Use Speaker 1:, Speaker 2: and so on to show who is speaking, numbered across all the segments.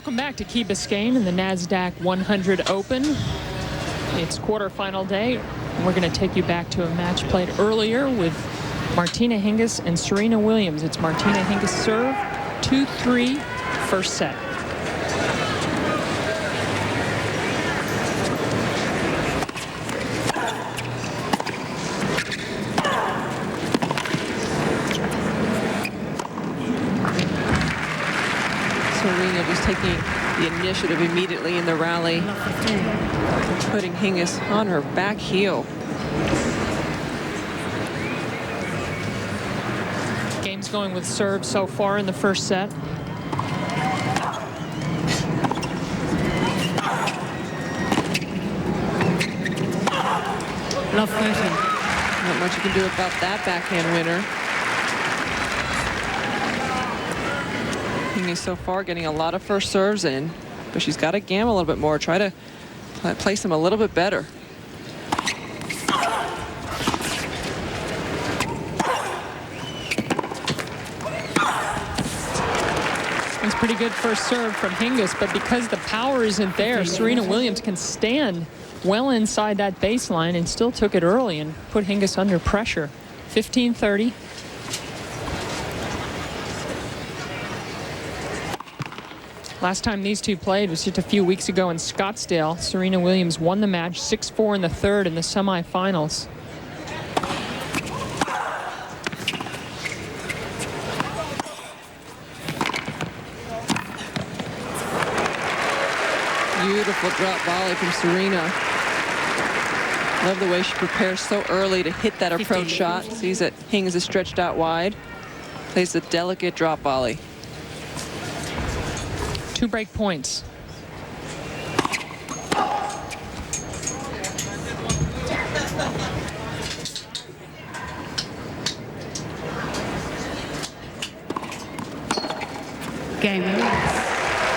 Speaker 1: Welcome back to Key Biscayne in the NASDAQ 100 Open. It's quarterfinal day. We're going to take you back to a match played earlier with Martina Hingis and Serena Williams. It's Martina Hingis serve, 2-3, first set.
Speaker 2: Serena just taking the initiative immediately in the rally, putting Hingis on her back heel.
Speaker 1: Game's going with serve so far in the first set.
Speaker 3: Love 30.
Speaker 2: Not much you can do about that backhand winner. Hingis so far getting a lot of first serves in, but she's got to gamble a little bit more, try to place them a little bit better.
Speaker 1: It's pretty good first serve from Hingis, but because the power isn't there, Serena Williams can stand well inside that baseline and still took it early and put Hingis under pressure. 15-30. Last time these two played was just a few weeks ago in Scottsdale. Serena Williams won the match 6-4 in the third in the semifinals.
Speaker 2: Beautiful drop volley from Serena. Love the way she prepares so early to hit that approach shot. Sees that Hingis is stretched out wide. Plays a delicate drop volley.
Speaker 1: 2 break points.
Speaker 3: Game.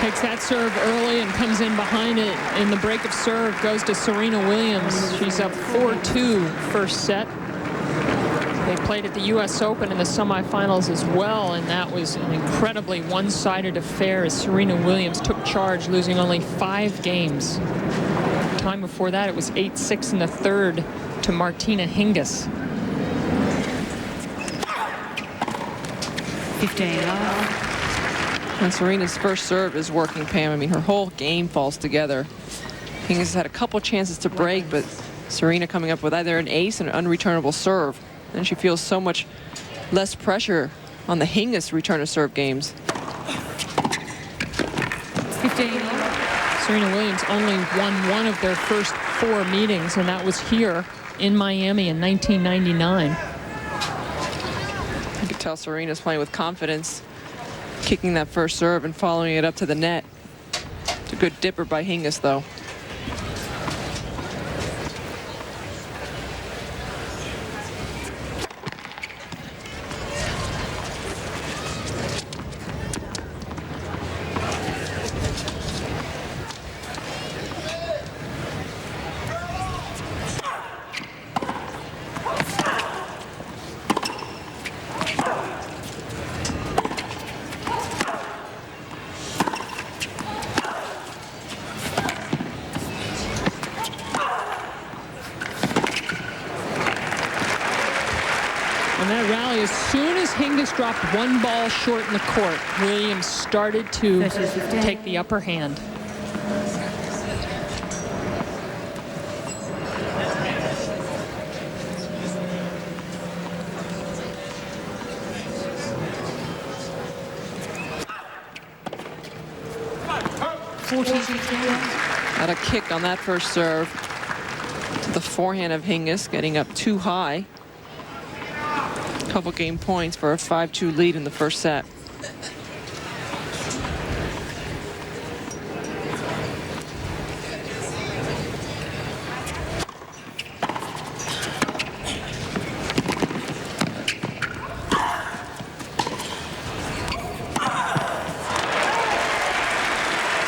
Speaker 1: Takes that serve early and comes in behind it. In the break of serve goes to Serena Williams. She's up 4-2 first set. They played at the U.S. Open in the semifinals as well, and that was an incredibly one-sided affair as Serena Williams took charge, losing only 5 games. The time before that, it was 8-6 in the third to Martina Hingis.
Speaker 3: 15.
Speaker 2: And Serena's first serve is working, Pam. I mean, her whole game falls together. Hingis has had a couple chances to break, but Serena coming up with either an ace and an unreturnable serve. And she feels so much less pressure on the Hingis return of serve games.
Speaker 1: 15. Serena Williams only won one of their first 4 meetings, and that was here in Miami in 1999.
Speaker 2: You can tell Serena's playing with confidence, kicking that first serve and following it up to the net. It's a good dipper by Hingis, though.
Speaker 1: As soon as Hingis dropped 1 ball short in the court, Williams started to take the upper hand.
Speaker 2: Got a kick on that first serve to the forehand of Hingis, getting up too high. Couple game points for a 5-2 lead in the first set.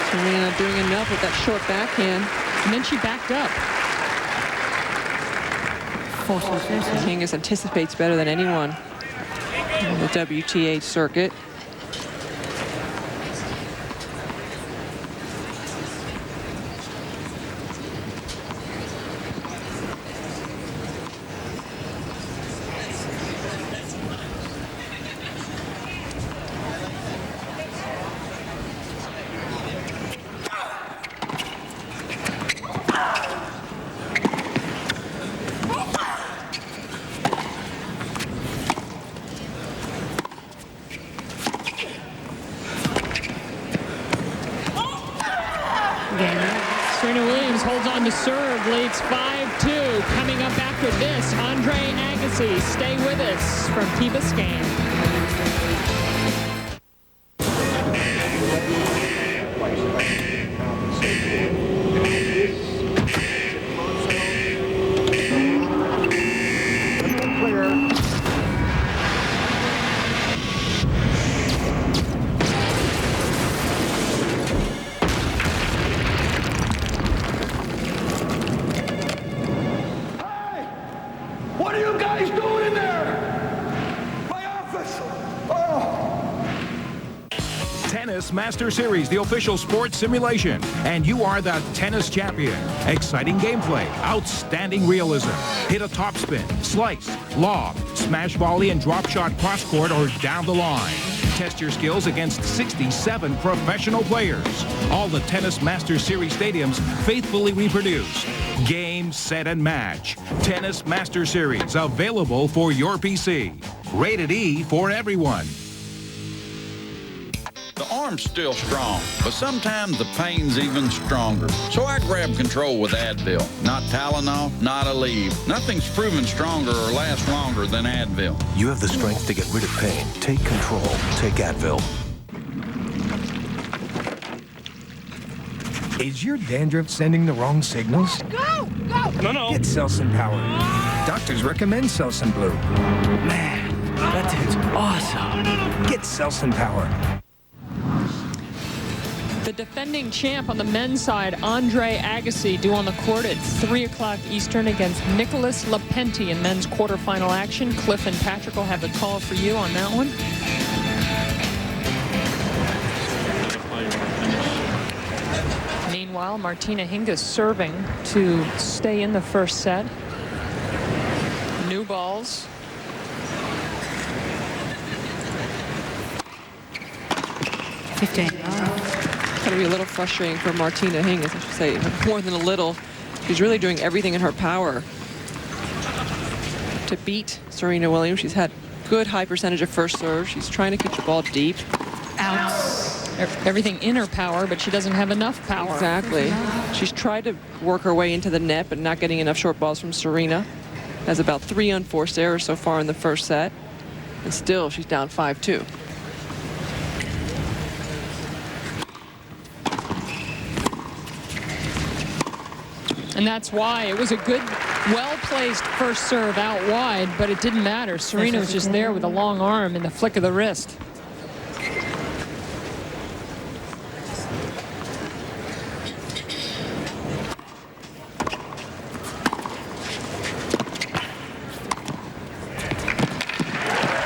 Speaker 2: Serena doing enough with that short backhand.
Speaker 1: And then she backed up.
Speaker 2: Hingis anticipates better than anyone on the WTA circuit.
Speaker 1: Serena Williams holds on to serve, leads 5-2. Coming up after this, Andre Agassi. Stay with us from Key Biscayne.
Speaker 3: Master Series, the official sports simulation, and you are the tennis champion. Exciting gameplay, outstanding realism. Hit a topspin, slice, lob, smash volley, and drop shot cross court or down the line. Test your skills against 67 professional players. All the Tennis Master Series stadiums faithfully reproduced. Game, set, and match. Tennis Master Series, available for your PC. Rated E for everyone.
Speaker 4: The arm's still strong, but sometimes the pain's even stronger. So I grab control with Advil. Not Tylenol, not Aleve. Nothing's proven stronger or lasts longer than Advil.
Speaker 5: You have the strength to get rid of pain. Take control. Take Advil.
Speaker 6: Is your dandruff sending the wrong signals?
Speaker 7: Go! Go!
Speaker 6: No. Get Selsun Power. Doctors recommend Selsun Blue. Man, that dude's awesome. Get Selsun Power.
Speaker 1: The defending champ on the men's side, Andre Agassi, due on the court at 3 o'clock Eastern against Nicholas Lepenti in men's quarterfinal action. Cliff and Patrick will have the call for you on that one. Meanwhile, Martina Hingis serving to stay in the first set. New balls.
Speaker 2: Going to be a little frustrating for Martina Hingis, I should say, more than a little. She's really doing everything in her power to beat Serena Williams. She's had good high percentage of first serve. She's trying to keep the ball deep.
Speaker 1: Out. Everything in her power, but she doesn't have enough power.
Speaker 2: Exactly. She's tried to work her way into the net, but not getting enough short balls from Serena. Has about 3 unforced errors so far in the first set. And still, she's down 5-2.
Speaker 1: And that's why it was a good, well-placed first serve out wide, but it didn't matter. Serena was just there with a long arm and the flick of the wrist.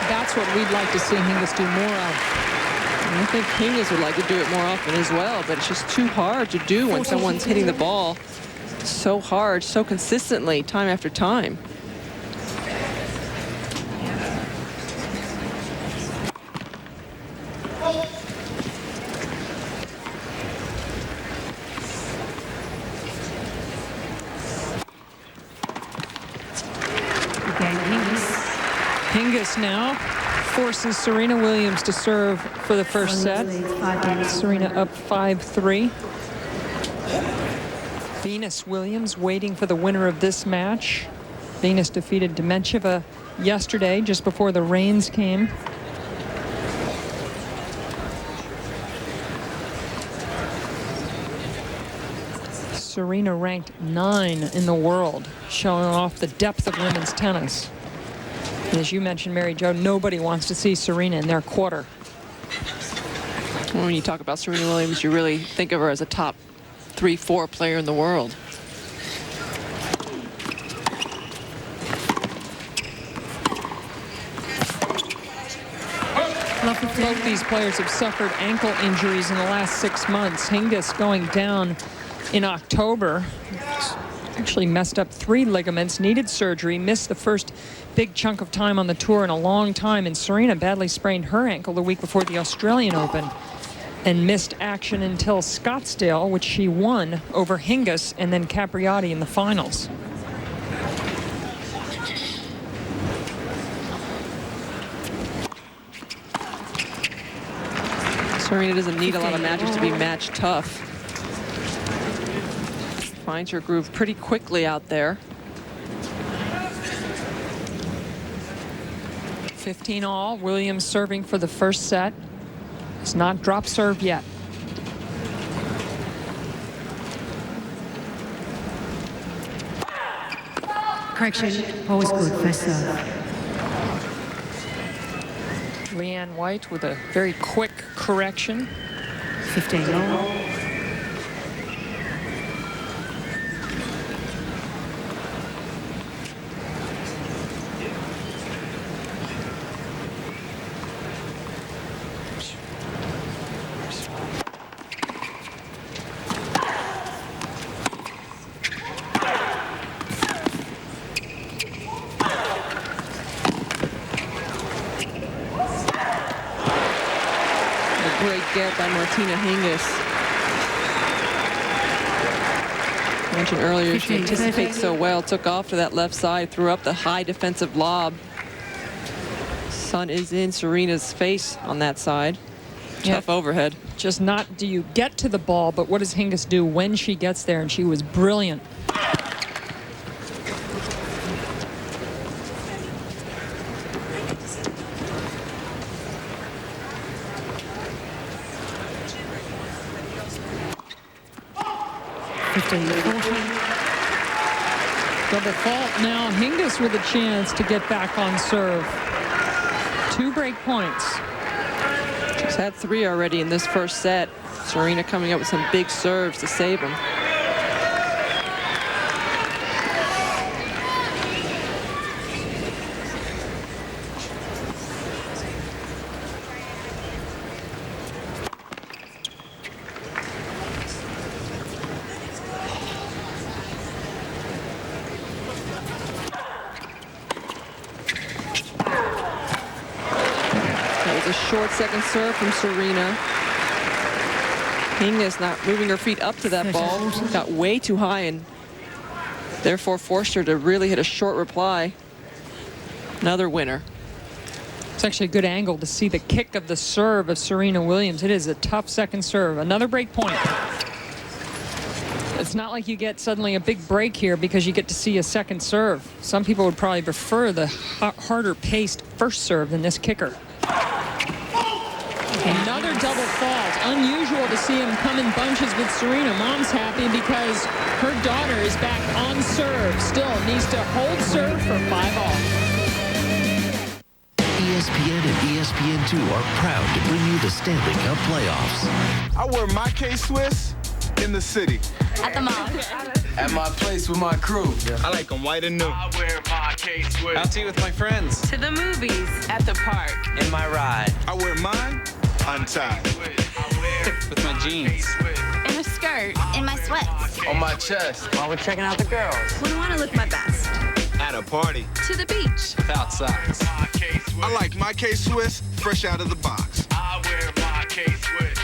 Speaker 1: That's what we'd like to see Hingis do more of.
Speaker 2: I think Hingis would like to do it more often as well, but it's just too hard to do when someone's hitting the ball so hard, so consistently, time after time.
Speaker 1: Hingis now forces Serena Williams to serve for the first set. Serena up 5-3. Venus Williams waiting for the winner of this match. Venus defeated Demencheva yesterday, just before the rains came. Serena ranked 9 in the world, showing off the depth of women's tennis. And as you mentioned, Mary Jo, nobody wants to see Serena in their quarter.
Speaker 2: When you talk about Serena Williams, you really think of her as a top 3-4 player in the world.
Speaker 1: Both these players have suffered ankle injuries in the last 6 months. Hingis going down in October. Actually messed up 3 ligaments, needed surgery, missed the first big chunk of time on the tour in a long time. And Serena badly sprained her ankle the week before the Australian Open and missed action until Scottsdale, which she won over Hingis and then Capriati in the finals.
Speaker 2: Serena doesn't need a lot of matches to be match tough. Finds her groove pretty quickly out there.
Speaker 1: 15 all. Williams serving for the first set. It's not drop serve yet.
Speaker 7: Correction, always good, first serve.
Speaker 1: Leanne White with a very quick correction.
Speaker 7: 15 all.
Speaker 2: Great get by Martina Hingis. I mentioned earlier she anticipates so well. Took off to that left side, threw up the high defensive lob. Sun is in Serena's face on that side. Tough overhead.
Speaker 1: Just not do you get to the ball, but what does Hingis do when she gets there? And she was brilliant. Double fault now. Hingis with a chance to get back on serve. 2 break points.
Speaker 2: She's had 3 already in this first set. Serena coming up with some big serves to save them. Short second serve from Serena. Hingis not moving her feet up to that ball. Got way too high and therefore forced her to really hit a short reply. Another winner.
Speaker 1: It's actually a good angle to see the kick of the serve of Serena Williams. It is a tough second serve. Another break point. It's not like you get suddenly a big break here because you get to see a second serve. Some people would probably prefer the harder paced first serve than this kicker. Another double fault. Unusual to see him come in bunches with Serena. Mom's happy because her daughter is back on serve. Still needs to hold serve for 5 all.
Speaker 5: ESPN and ESPN2 are proud to bring you the Stanley Cup playoffs.
Speaker 8: I wear my K-Swiss in the city.
Speaker 9: At the mall.
Speaker 6: At my place with my crew.
Speaker 8: I like them white and new.
Speaker 10: I wear my K-Swiss.
Speaker 11: Out to eat with my friends.
Speaker 9: To the movies. At the park.
Speaker 11: In my ride.
Speaker 8: I wear mine untied.
Speaker 11: With my jeans.
Speaker 9: In a skirt.
Speaker 12: In my sweats.
Speaker 6: On my chest.
Speaker 11: While we're checking out the girls.
Speaker 9: When I want to look my best.
Speaker 8: At a party.
Speaker 9: To the beach.
Speaker 11: Without socks.
Speaker 8: I like my K-Swiss fresh out of the box.
Speaker 10: I wear my K-Swiss.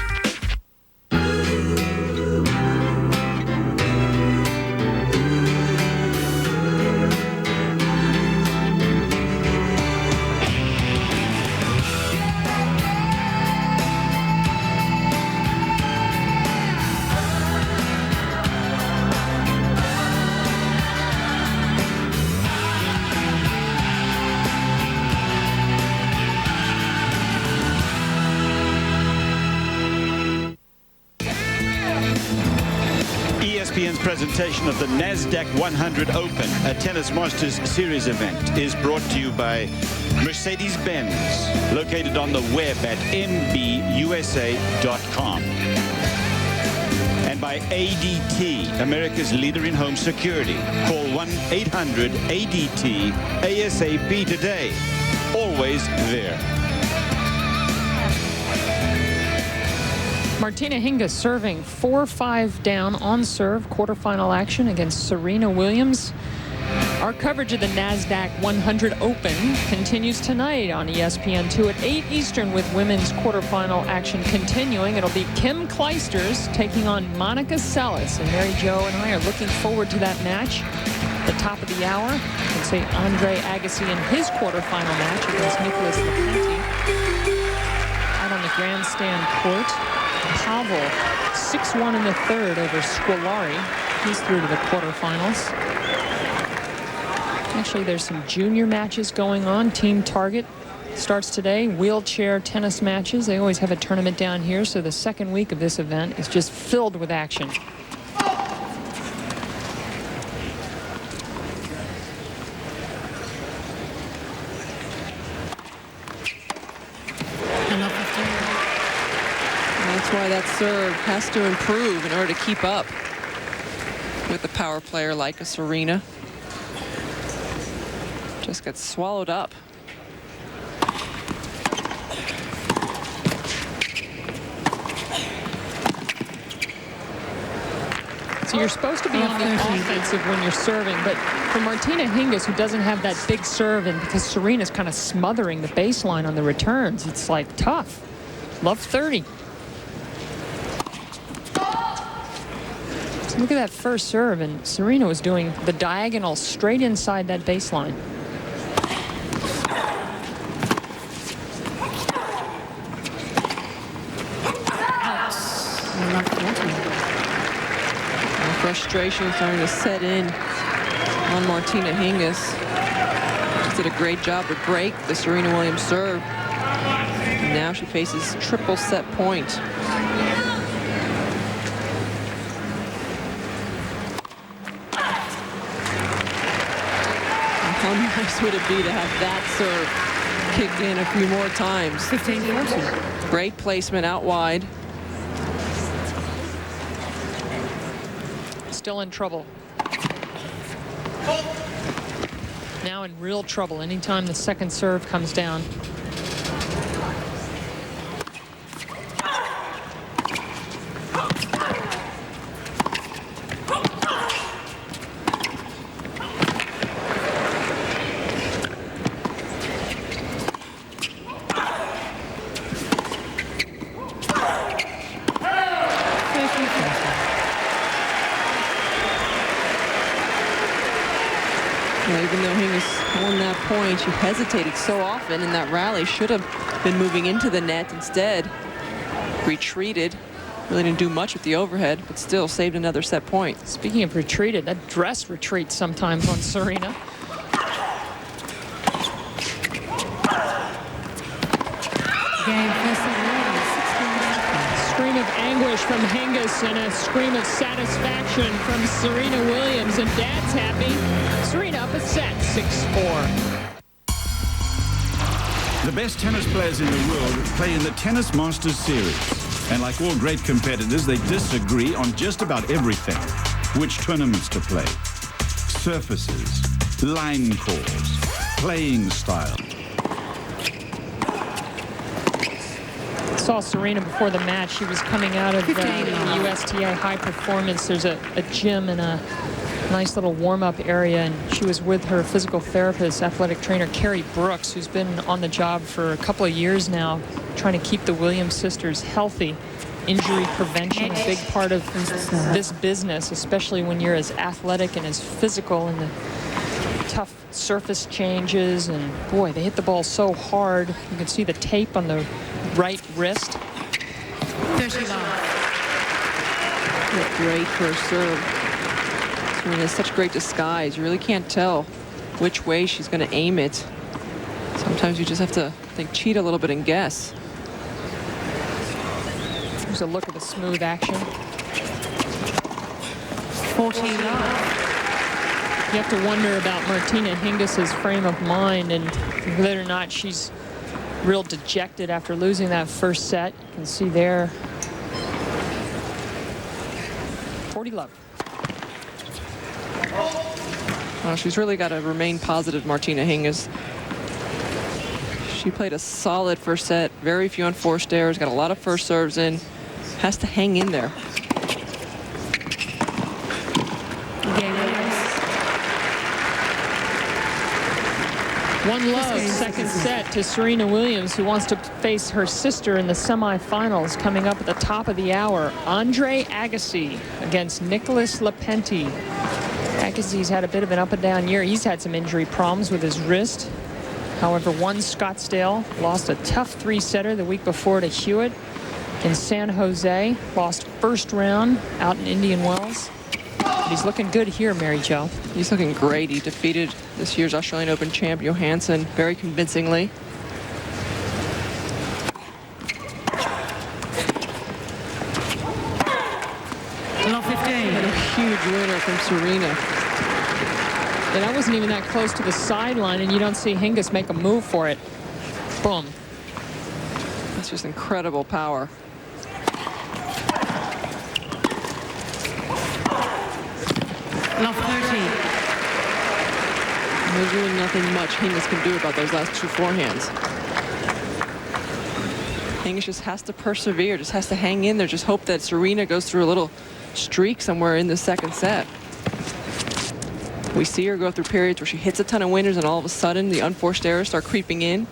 Speaker 13: ESPN's presentation of the NASDAQ 100 Open, a Tennis Masters Series event, is brought to you by Mercedes-Benz, located on the web at mbusa.com. And by ADT, America's leader in home security. Call 1-800-ADT-ASAP today. Always there.
Speaker 1: Martina Hingis serving 4-5 down on serve. Quarterfinal action against Serena Williams. Our coverage of the NASDAQ 100 Open continues tonight on ESPN2 at 8 Eastern with women's quarterfinal action continuing. It'll be Kim Clijsters taking on Monica Seles. And Mary Jo and I are looking forward to that match. At the top of the hour, let's say Andre Agassi in his quarterfinal match against Nicholas Lapenti. Out on the grandstand court. Pavel 6-1 in the third over Scolari. He's through to the quarterfinals. Actually, there's some junior matches going on. Team Target starts today. Wheelchair tennis matches. They always have a tournament down here, so the second week of this event is just filled with action.
Speaker 2: That's why that serve has to improve in order to keep up with a power player like a Serena. Just gets swallowed up.
Speaker 1: So you're supposed to be on the offensive when you're serving, but for Martina Hingis, who doesn't have that big serve, and because Serena's kind of smothering the baseline on the returns, it's like tough. Love 30. So look at that first serve, and Serena was doing the diagonal straight inside that baseline.
Speaker 2: Frustration starting to set in on Martina Hingis. She did a great job to break the Serena Williams serve. And now she faces triple set point. How nice would it be to have that serve kicked in a few more times?
Speaker 7: 15-14.
Speaker 2: Great placement out wide.
Speaker 1: Still in trouble. Now in real trouble anytime the second serve comes down.
Speaker 2: Even though Hingis won that point, she hesitated so often in that rally. Should have been moving into the net instead. Retreated. Really didn't do much with the overhead, but still saved another set point.
Speaker 1: Speaking of retreated, that dress retreats sometimes on Serena. Scream of anguish from Hingis and a scream of satisfaction from Serena Williams, and Dad's happy. Serena up a set, 6-4.
Speaker 3: The best tennis players in the world play in the Tennis Masters Series. And like all great competitors, they disagree on just about everything. Which tournaments to play, surfaces, line calls, playing style.
Speaker 1: Saw Serena before the match. She was coming out of the USTA High Performance. There's a gym and a nice little warm-up area, and she was with her physical therapist, athletic trainer Carrie Brooks, who's been on the job for a couple of years now, trying to keep the Williams sisters healthy. Injury prevention, a big part of this business, especially when you're as athletic and as physical, and the tough surface changes. And boy, they hit the ball so hard. You can see the tape on the right wrist.
Speaker 2: Great first serve. Serena has such great disguise. You really can't tell which way she's going to aim it. Sometimes you just have to, cheat a little bit and guess.
Speaker 1: Here's a look at the smooth action.
Speaker 7: 14
Speaker 1: You have to wonder about Martina Hingis' frame of mind, and whether or not she's real dejected after losing that first set. You can see there. 40-love.
Speaker 2: Well, she's really got to remain positive, Martina Hingis. She played a solid first set, very few unforced errors, got a lot of first serves in, has to hang in there.
Speaker 1: One love, second set to Serena Williams, who wants to face her sister in the semifinals coming up at the top of the hour. Andre Agassi against Nicholas Lepenti. Agassi's had a bit of an up and down year. He's had some injury problems with his wrist. However, won Scottsdale, lost a tough three-setter the week before to Hewitt in San Jose, lost first round out in Indian Wells. He's looking good here, Mary Jo.
Speaker 2: He's looking great. He defeated this year's Australian Open champ, Johansson, very convincingly.
Speaker 7: Love 15.
Speaker 2: And a huge winner from Serena.
Speaker 1: And that wasn't even that close to the sideline, and you don't see Hingis make a move for it. Boom.
Speaker 2: That's just incredible power.
Speaker 7: Love 13.
Speaker 2: There's really nothing much Hingis can do about those last two forehands. Hingis just has to persevere, just has to hang in there, just hope that Serena goes through a little streak somewhere in the second set. We see her go through periods where she hits a ton of winners and all of a sudden the unforced errors start creeping in.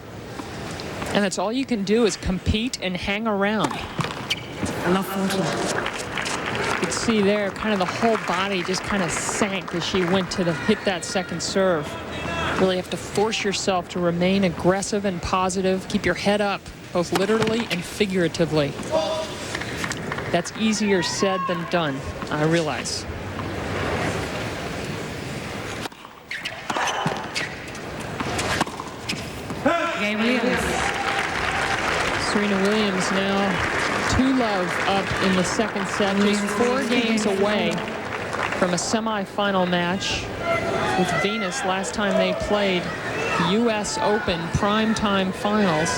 Speaker 1: And that's all you can do is compete and hang around.
Speaker 7: Love 14.
Speaker 1: You could see there kind of the whole body just kind of sank as she went to hit that second serve. Really have to force yourself to remain aggressive and positive. Keep your head up, both literally and figuratively. That's easier said than done, I realize.
Speaker 7: Game Williams.
Speaker 1: Serena Williams now 2-love up in the second set, just 4 games away from a semifinal match with Venus last time they played U.S. Open primetime finals.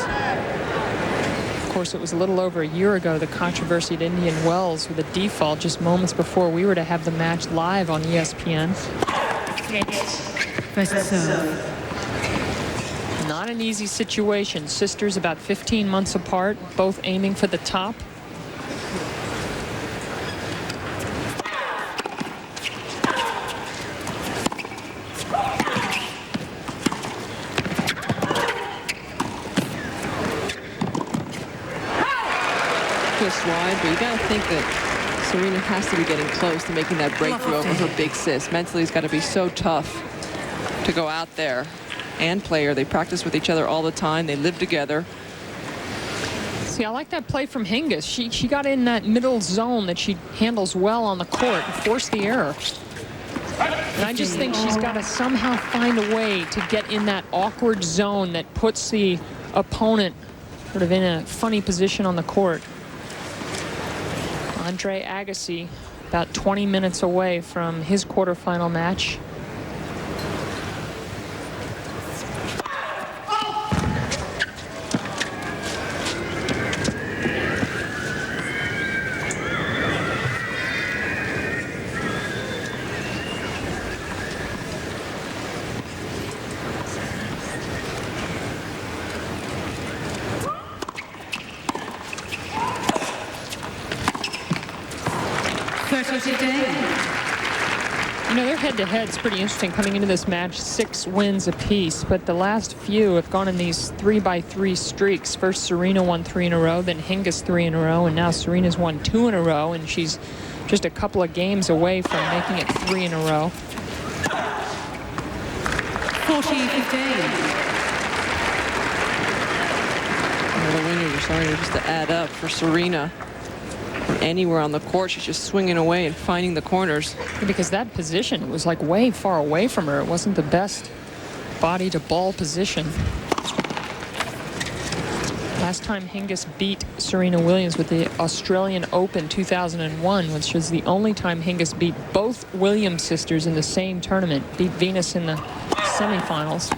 Speaker 1: Of course, it was a little over a year ago, the controversy at Indian Wells with a default just moments before we were to have the match live on ESPN.
Speaker 7: First serve.
Speaker 1: Not an easy situation. Sisters about 15 months apart, both aiming for the top.
Speaker 2: Just wide, but you got to think that Serena has to be getting close to making that breakthrough over her big sis. Mentally, it's got to be so tough to go out there and play her. They practice with each other all the time. They live together.
Speaker 1: See, I like that play from Hingis. She got in that middle zone that she handles well on the court and forced the error. And I just think she's got to somehow find a way to get in that awkward zone that puts the opponent sort of in a funny position on the court. Andre Agassi about 20 minutes away from his quarterfinal match. You know, their head-to-head's pretty interesting coming into this match. 6 wins apiece, but the last few have gone in these 3-by-3 streaks. First, Serena won 3 in a row, then Hingis 3 in a row, and now Serena's won 2 in a row, and she's just a couple of games away from making it 3 in a row.
Speaker 7: 40-15.
Speaker 2: The winners are starting just to add up for Serena. From anywhere on the court, she's just swinging away and finding the corners.
Speaker 1: Because that position was like way far away from her. It wasn't the best body to ball position. Last time Hingis beat Serena Williams with the Australian Open 2001, which was the only time Hingis beat both Williams sisters in the same tournament, beat Venus in the semifinals.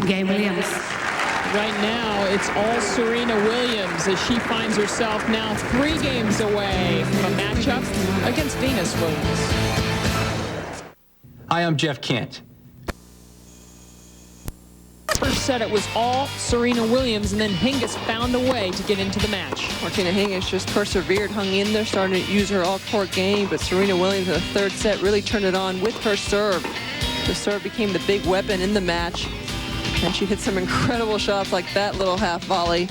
Speaker 7: Game Williams.
Speaker 1: Right now, it's all Serena Williams as she finds herself now 3 games away from a matchup against Venus Williams.
Speaker 12: Hi, I'm Jeff Kent.
Speaker 1: First set, it was all Serena Williams, and then Hingis found a way to get into the match.
Speaker 2: Martina Hingis just persevered, hung in there, starting to use her all-court game, but Serena Williams in the third set really turned it on with her serve. The serve became the big weapon in the match. And she hit some incredible shots like that little half volley.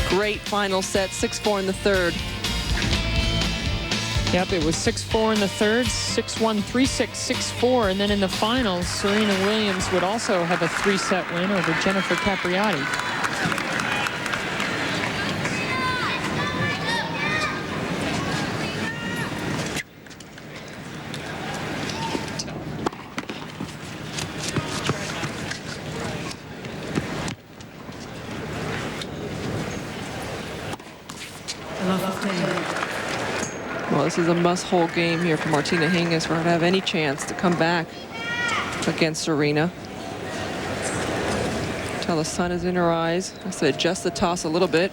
Speaker 2: Great final set, 6-4 in the third.
Speaker 1: Yep, it was 6-4 in the third, 6-1, 3-6, 6-4, and then in the finals, Serena Williams would also have a 3-set win over Jennifer Capriati.
Speaker 7: Love 15.
Speaker 2: Well, this is a must-hold game here for Martina Hingis for her to have any chance to come back against Serena. Until the sun is in her eyes. Has to adjust the toss a little bit.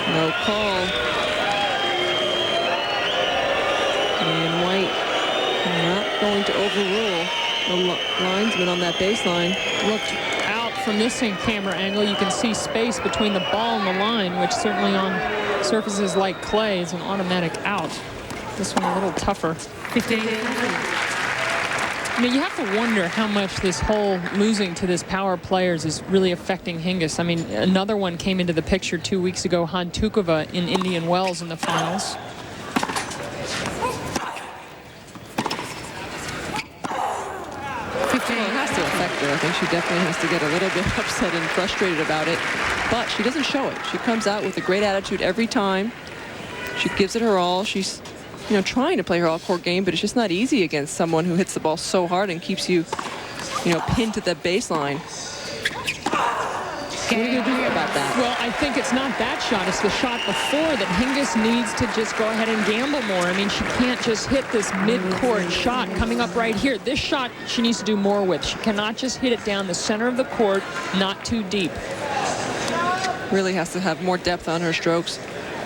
Speaker 2: No call. And White not going to overrule the linesman on that baseline.
Speaker 1: Look out from this camera angle. You can see space between the ball and the line, which certainly on surfaces like clay is an automatic out. This one a little tougher.
Speaker 7: 15.
Speaker 1: I mean, you have to wonder how much this whole losing to this power players is really affecting Hingis. I mean, another one came into the picture 2 weeks ago, Hantukova in Indian Wells in the finals.
Speaker 2: Well, it has to affect her. I think she definitely has to get a little bit upset and frustrated about it. But she doesn't show it. She comes out with a great attitude every time. She gives it her all. She's, you know, trying to play her all-court game, but it's just not easy against someone who hits the ball so hard and keeps you, you know, pinned to the baseline. What are you going to do about that?
Speaker 1: Well, I think it's not that shot. It's the shot before that Hingis needs to just go ahead and gamble more. I mean, she can't just hit this mid-court shot coming up right here. This shot she needs to do more with. She cannot just hit it down the center of the court, not too deep.
Speaker 2: Really has to have more depth on her strokes.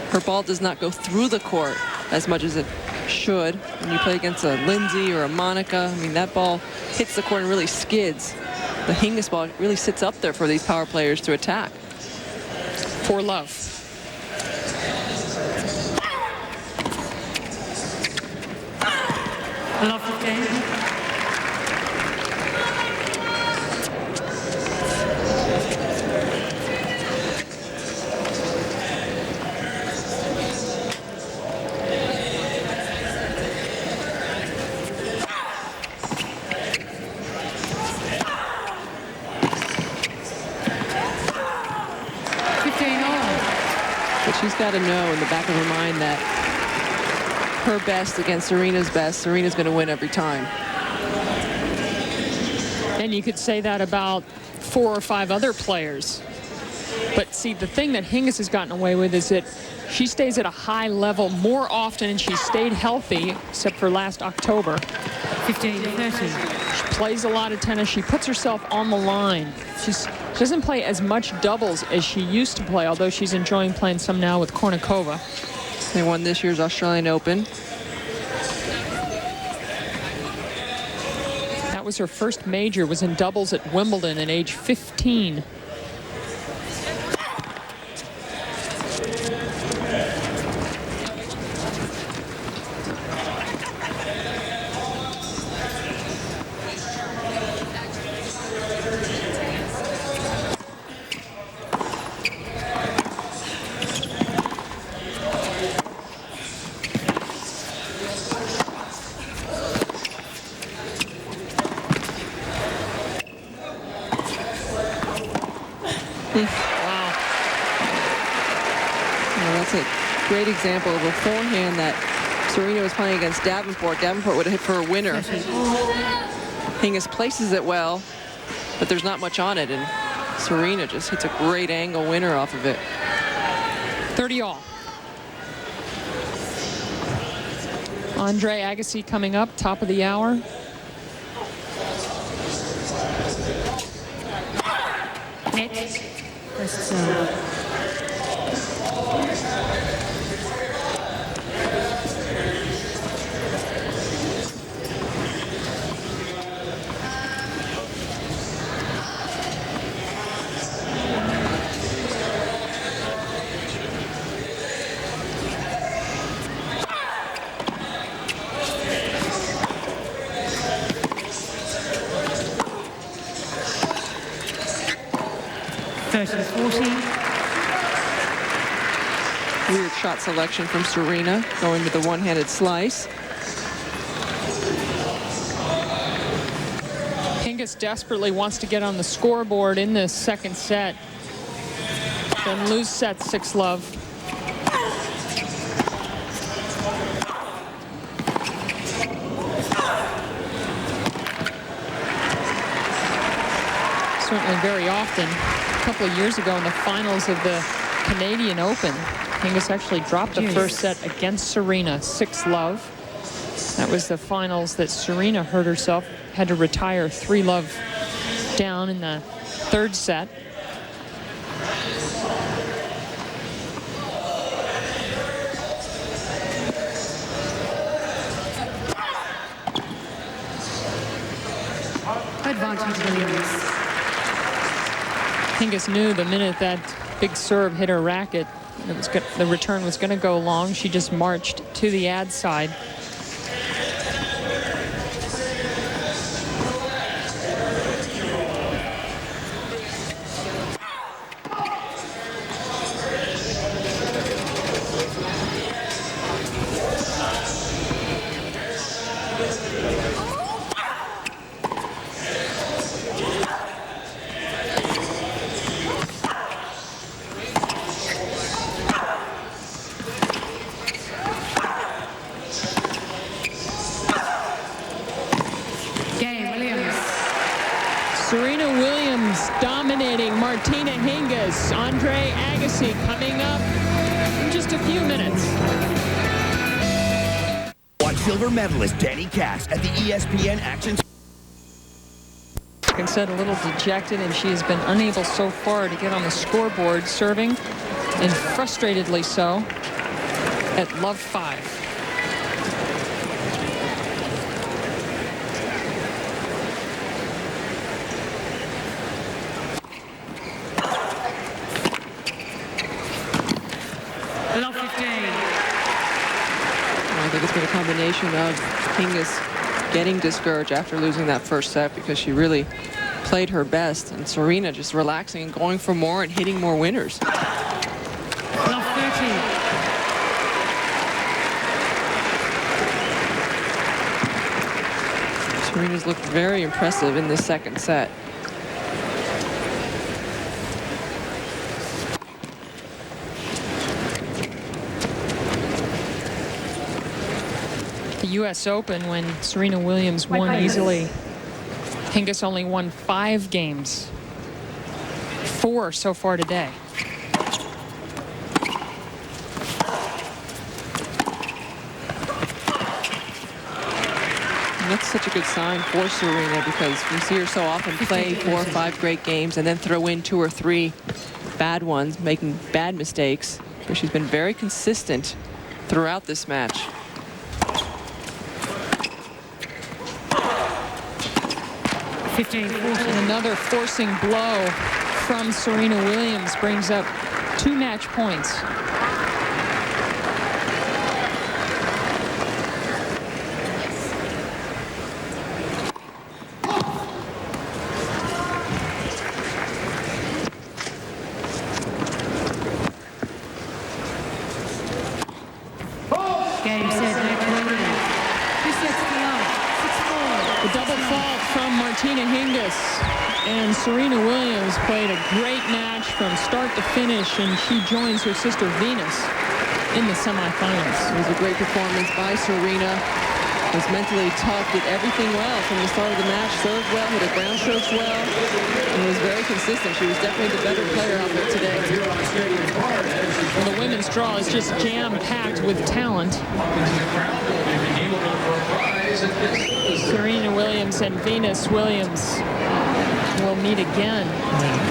Speaker 2: Her ball does not go through the court as much as it should. When you play against a Lindsay or a Monica, I mean, that ball hits the court and really skids. The Hingis ball really sits up there for these power players to attack.
Speaker 1: For love.
Speaker 7: Love 15.
Speaker 2: She's got to know in the back of her mind that her best against Serena's best, Serena's going to win every time.
Speaker 1: And you could say that about 4 or 5 other players. But see, the thing that Hingis has gotten away with is that she stays at a high level more often, and she stayed healthy, except for last October.
Speaker 7: 15-30.
Speaker 1: She plays a lot of tennis. She puts herself on the line. She doesn't play as much doubles as she used to play, although she's enjoying playing some now with Kornikova.
Speaker 2: They won this year's Australian Open.
Speaker 1: That was her first major, was in doubles at Wimbledon at age 15.
Speaker 2: Wow. Well, that's a great example of a forehand that Serena was playing against Davenport. Davenport would have hit for a winner. Hingis places it well, but there's not much on it, and Serena just hits a great angle winner off of it.
Speaker 1: 30 all. Andre Agassi coming up, top of the hour.
Speaker 7: Net. First serve.
Speaker 2: Weird shot selection from Serena, going with the one-handed slice.
Speaker 1: Hingis desperately wants to get on the scoreboard in this second set. Doesn't lose set 6-love. Certainly very often. A couple of years ago in the finals of the Canadian Open, Hingis actually dropped the first set against Serena, 6-love. That was the finals that Serena hurt herself, had to retire 3-love down in the third set.
Speaker 7: Advantage Williams.
Speaker 1: Hingis knew the minute that big serve hit her racket, it was the return was going to go long. She just marched to the ad side. Serena Williams dominating Martina Hingis. Andre Agassi coming up in just a few minutes.
Speaker 12: Watch silver medalist Danny Cass at the ESPN Action.
Speaker 1: Said a little dejected, and she has been unable so far to get on the scoreboard, serving, and frustratedly so, at love 5.
Speaker 7: Love 15.
Speaker 2: I think it's been a combination of Hingis getting discouraged after losing that first set, because she really played her best, and Serena just relaxing and going for more and hitting more winners.
Speaker 7: Love 13.
Speaker 2: Serena's looked very impressive in this second set.
Speaker 1: The U.S. Open, when Serena Williams won easily, Hingis only won 5 games. 4 so far today.
Speaker 2: And that's such a good sign for Serena, because we see her so often play 4 or 5 great games and then throw in 2 or 3 bad ones, making bad mistakes. But she's been very consistent throughout this match.
Speaker 1: And another forcing blow from Serena Williams brings up 2 match points.
Speaker 7: Game set, Who sets the love? 6-4.
Speaker 1: The double fault from Martina Hingis, and Serena Williams played a great match from start to finish, and she joins her sister Venus in the semifinals.
Speaker 2: It was a great performance by Serena. Was mentally tough, did everything well from the start of the match. Served well, hit her ground strokes well, and was very consistent. She was definitely the better player out there today.
Speaker 1: Well, the women's draw is just jam-packed with talent. Serena Williams and Venus Williams will meet again.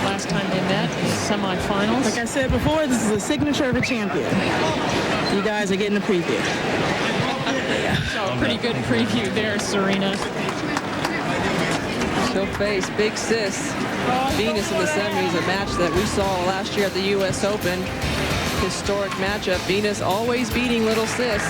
Speaker 1: Last time they met in the semifinals.
Speaker 14: Like I said before, this is a signature of a champion. You guys are getting a preview.
Speaker 1: So a pretty good preview there, Serena.
Speaker 2: She'll face Big Sis Venus in the semis, a match that we saw last year at the U.S. Open. Historic matchup. Venus always beating Little Sis.